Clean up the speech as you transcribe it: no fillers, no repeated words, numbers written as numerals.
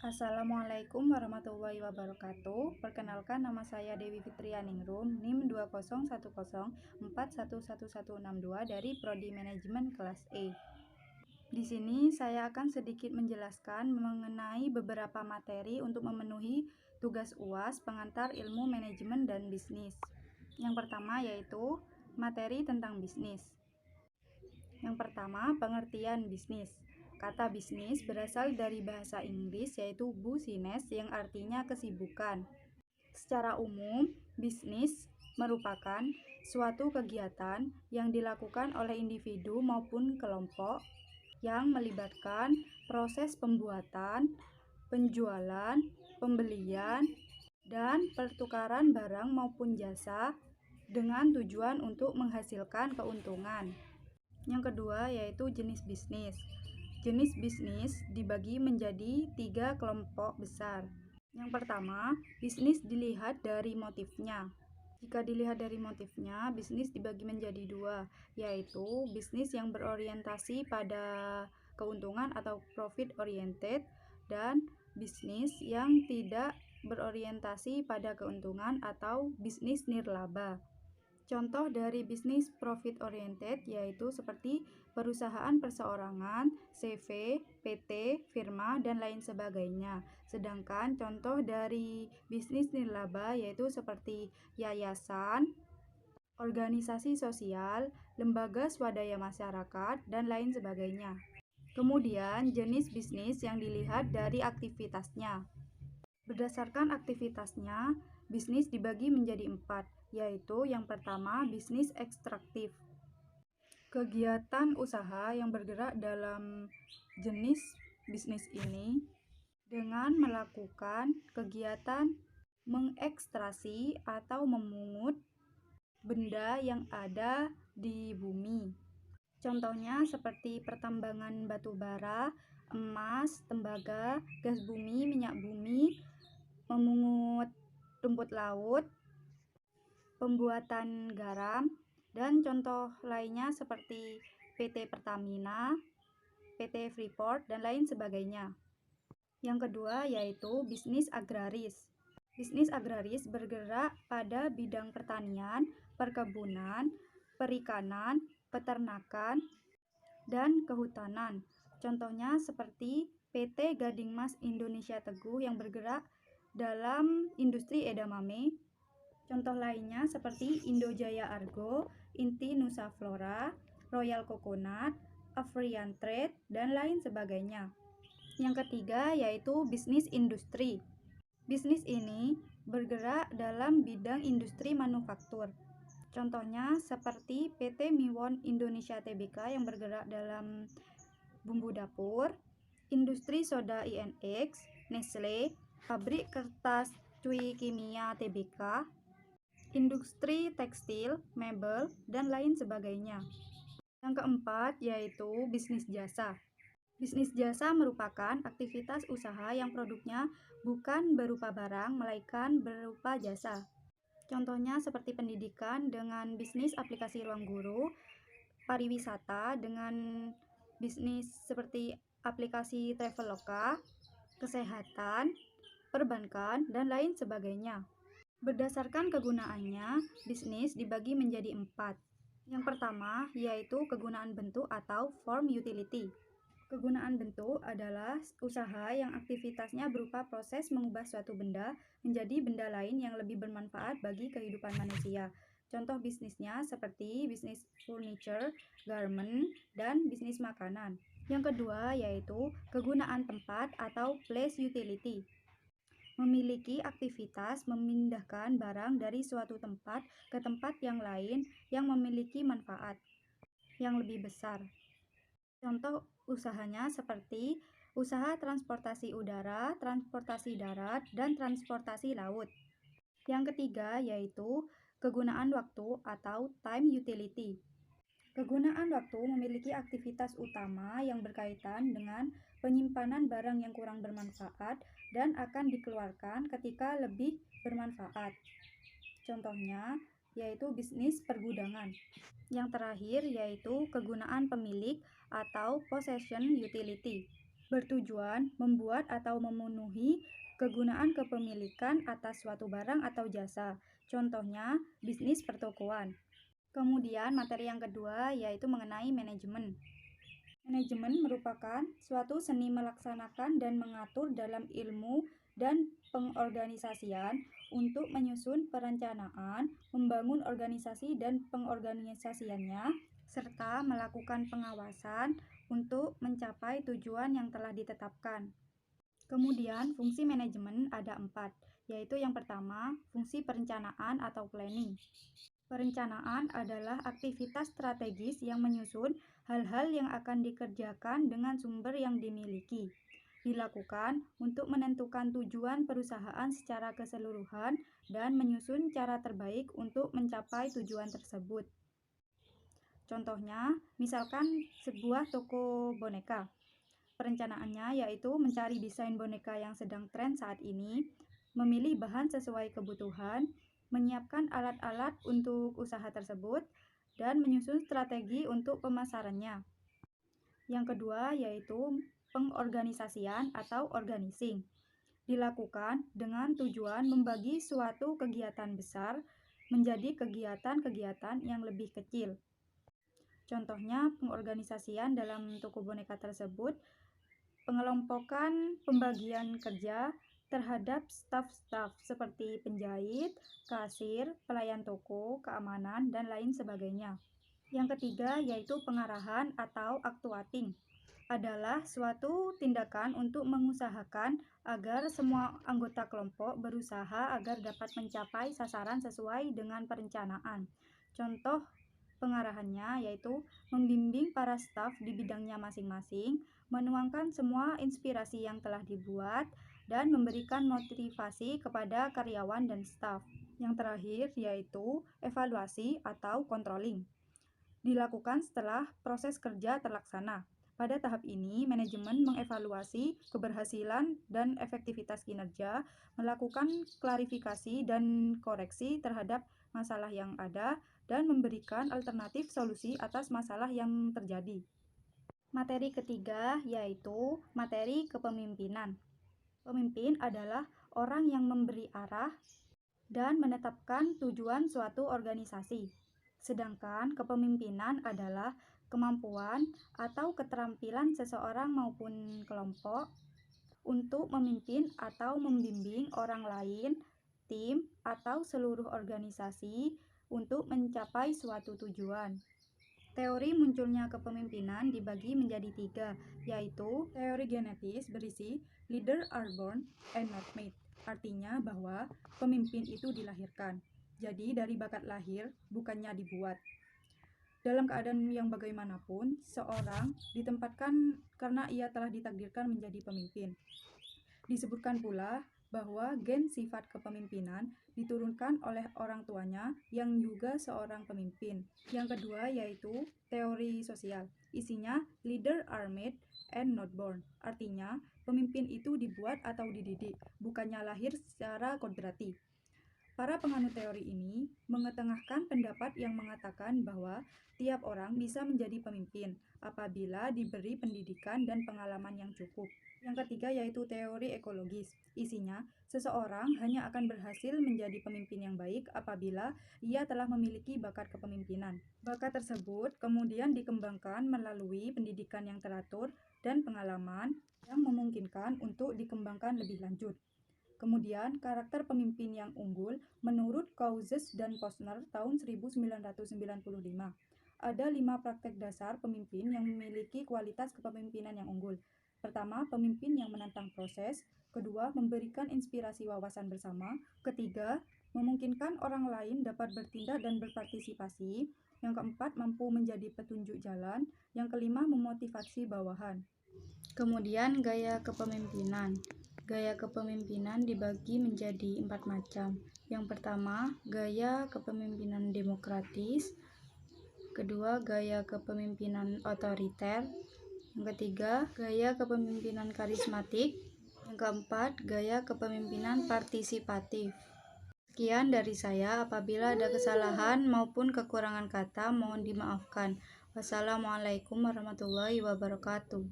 Assalamualaikum warahmatullahi wabarakatuh. Perkenalkan, nama saya Dewi Fitrianingrum, NIM 20104111162 dari Prodi Manajemen kelas E. Di sini saya akan sedikit menjelaskan mengenai beberapa materi untuk memenuhi tugas UAS pengantar ilmu manajemen dan bisnis. Yang pertama yaitu materi tentang bisnis. Yang pertama, pengertian bisnis. Kata bisnis berasal dari bahasa Inggris yaitu business yang artinya kesibukan. Secara umum, bisnis merupakan suatu kegiatan yang dilakukan oleh individu maupun kelompok yang melibatkan proses pembuatan, penjualan, pembelian, dan pertukaran barang maupun jasa dengan tujuan untuk menghasilkan keuntungan. Yang kedua yaitu jenis bisnis. Jenis bisnis dibagi menjadi 3 kelompok besar. Yang pertama, bisnis dilihat dari motifnya. Jika dilihat dari motifnya, bisnis dibagi menjadi 2, yaitu bisnis yang berorientasi pada keuntungan atau profit oriented dan bisnis yang tidak berorientasi pada keuntungan atau bisnis nirlaba. Contoh dari bisnis profit oriented yaitu seperti perusahaan perseorangan, CV, PT, firma, dan lain sebagainya. Sedangkan contoh dari bisnis nirlaba yaitu seperti yayasan, organisasi sosial, lembaga swadaya masyarakat, dan lain sebagainya. Kemudian jenis bisnis yang dilihat dari aktivitasnya. Berdasarkan aktivitasnya, bisnis dibagi menjadi 4, yaitu yang pertama bisnis ekstraktif. Kegiatan usaha yang bergerak dalam jenis bisnis ini dengan melakukan kegiatan mengekstrasi atau memungut benda yang ada di bumi. Contohnya seperti pertambangan batu bara, emas, tembaga, gas bumi, minyak bumi, memungut rumput laut, pembuatan garam, dan contoh lainnya seperti PT Pertamina, PT Freeport, dan lain sebagainya. Yang kedua yaitu bisnis agraris. Bisnis agraris bergerak pada bidang pertanian, perkebunan, perikanan, peternakan, dan kehutanan. Contohnya seperti PT Gading Mas Indonesia Teguh yang bergerak dalam industri edamame. Contoh lainnya seperti Indojaya Argo, Inti Nusa Flora, Royal Coconut, Afrian Trade, dan lain sebagainya. Yang ketiga yaitu bisnis industri. Bisnis ini bergerak dalam bidang industri manufaktur. Contohnya seperti PT Miwon Indonesia Tbk yang bergerak dalam bumbu dapur, industri soda INX, Nestle, pabrik kertas Cui Kimia Tbk, industri tekstil, mebel, dan lain sebagainya. Yang keempat yaitu bisnis jasa. Bisnis jasa merupakan aktivitas usaha yang produknya bukan berupa barang, melainkan berupa jasa. Contohnya seperti pendidikan dengan bisnis aplikasi ruang guru, pariwisata dengan bisnis seperti aplikasi Traveloka, kesehatan, perbankan, dan lain sebagainya. Berdasarkan kegunaannya, bisnis dibagi menjadi 4. Yang pertama yaitu kegunaan bentuk atau form utility. Kegunaan bentuk adalah usaha yang aktivitasnya berupa proses mengubah suatu benda menjadi benda lain yang lebih bermanfaat bagi kehidupan manusia. Contoh bisnisnya seperti bisnis furniture, garment, dan bisnis makanan. Yang kedua yaitu kegunaan tempat atau place utility. Memiliki aktivitas memindahkan barang dari suatu tempat ke tempat yang lain yang memiliki manfaat yang lebih besar. Contoh usahanya seperti usaha transportasi udara, transportasi darat, dan transportasi laut. Yang ketiga yaitu kegunaan waktu atau time utility. Kegunaan waktu memiliki aktivitas utama yang berkaitan dengan penyimpanan barang yang kurang bermanfaat dan akan dikeluarkan ketika lebih bermanfaat. Contohnya yaitu bisnis pergudangan. Yang terakhir yaitu kegunaan pemilik atau possession utility. bertujuan membuat atau memenuhi kegunaan kepemilikan atas suatu barang atau jasa. Contohnya, bisnis pertokoan. Kemudian materi yang kedua yaitu mengenai manajemen. Manajemen merupakan suatu seni melaksanakan dan mengatur dalam ilmu dan pengorganisasian untuk menyusun perencanaan, membangun organisasi dan pengorganisasiannya, serta melakukan pengawasan untuk mencapai tujuan yang telah ditetapkan. Kemudian, fungsi manajemen ada 4, yaitu yang pertama, fungsi perencanaan atau planning. Perencanaan adalah aktivitas strategis yang menyusun hal-hal yang akan dikerjakan dengan sumber yang dimiliki. Dilakukan untuk menentukan tujuan perusahaan secara keseluruhan dan menyusun cara terbaik untuk mencapai tujuan tersebut. Contohnya, misalkan sebuah toko boneka. Perencanaannya yaitu mencari desain boneka yang sedang tren saat ini, memilih bahan sesuai kebutuhan, menyiapkan alat-alat untuk usaha tersebut, dan menyusun strategi untuk pemasarannya. Yang kedua yaitu pengorganisasian atau organizing. Dilakukan dengan tujuan membagi suatu kegiatan besar menjadi kegiatan-kegiatan yang lebih kecil. Contohnya, pengorganisasian dalam toko boneka tersebut pengelompokan pembagian kerja terhadap staf-staf seperti penjahit, kasir, pelayan toko, keamanan, dan lain sebagainya. Yang ketiga yaitu pengarahan atau actuating. Adalah suatu tindakan untuk mengusahakan agar semua anggota kelompok berusaha agar dapat mencapai sasaran sesuai dengan perencanaan. Contoh pengarahannya yaitu membimbing para staf di bidangnya masing-masing, menuangkan semua inspirasi yang telah dibuat, dan memberikan motivasi kepada karyawan dan staf. Yang terakhir yaitu evaluasi atau controlling. Dilakukan setelah proses kerja terlaksana. Pada tahap ini, manajemen mengevaluasi keberhasilan dan efektivitas kinerja, melakukan klarifikasi dan koreksi terhadap masalah yang ada, dan memberikan alternatif solusi atas masalah yang terjadi. Materi ketiga yaitu materi kepemimpinan. Pemimpin adalah orang yang memberi arah dan menetapkan tujuan suatu organisasi. Sedangkan kepemimpinan adalah kemampuan atau keterampilan seseorang maupun kelompok untuk memimpin atau membimbing orang lain, tim, atau seluruh organisasi untuk mencapai suatu tujuan. Teori munculnya kepemimpinan dibagi menjadi 3, yaitu teori genetis berisi leader are born and not made. Artinya bahwa pemimpin itu dilahirkan. Jadi dari bakat lahir, bukannya dibuat. Dalam keadaan yang bagaimanapun, seorang ditempatkan karena ia telah ditakdirkan menjadi pemimpin. Disebutkan pula bahwa gen sifat kepemimpinan diturunkan oleh orang tuanya yang juga seorang pemimpin. Yang kedua yaitu teori sosial. Isinya leader are made and not born. Artinya, pemimpin itu dibuat atau dididik, bukannya lahir secara kodrati. Para penganut teori ini mengetengahkan pendapat yang mengatakan bahwa tiap orang bisa menjadi pemimpin apabila diberi pendidikan dan pengalaman yang cukup. Yang ketiga yaitu teori ekologis. Isinya, seseorang hanya akan berhasil menjadi pemimpin yang baik apabila ia telah memiliki bakat kepemimpinan. Bakat tersebut kemudian dikembangkan melalui pendidikan yang teratur dan pengalaman yang memungkinkan untuk dikembangkan lebih lanjut. Kemudian, karakter pemimpin yang unggul menurut Cousins dan Posner tahun 1995. Ada 5 praktek dasar pemimpin yang memiliki kualitas kepemimpinan yang unggul. Pertama, pemimpin yang menantang proses. Kedua, memberikan inspirasi wawasan bersama. Ketiga, memungkinkan orang lain dapat bertindak dan berpartisipasi. Yang keempat, mampu menjadi petunjuk jalan. Yang kelima, memotivasi bawahan. Kemudian, gaya kepemimpinan. Gaya kepemimpinan dibagi menjadi 4 macam. Yang pertama, gaya kepemimpinan demokratis. Kedua, gaya kepemimpinan otoriter. Yang ketiga, gaya kepemimpinan karismatik. Yang keempat, gaya kepemimpinan partisipatif. Sekian dari saya. Apabila ada kesalahan maupun kekurangan kata, mohon dimaafkan. Wassalamualaikum warahmatullahi wabarakatuh.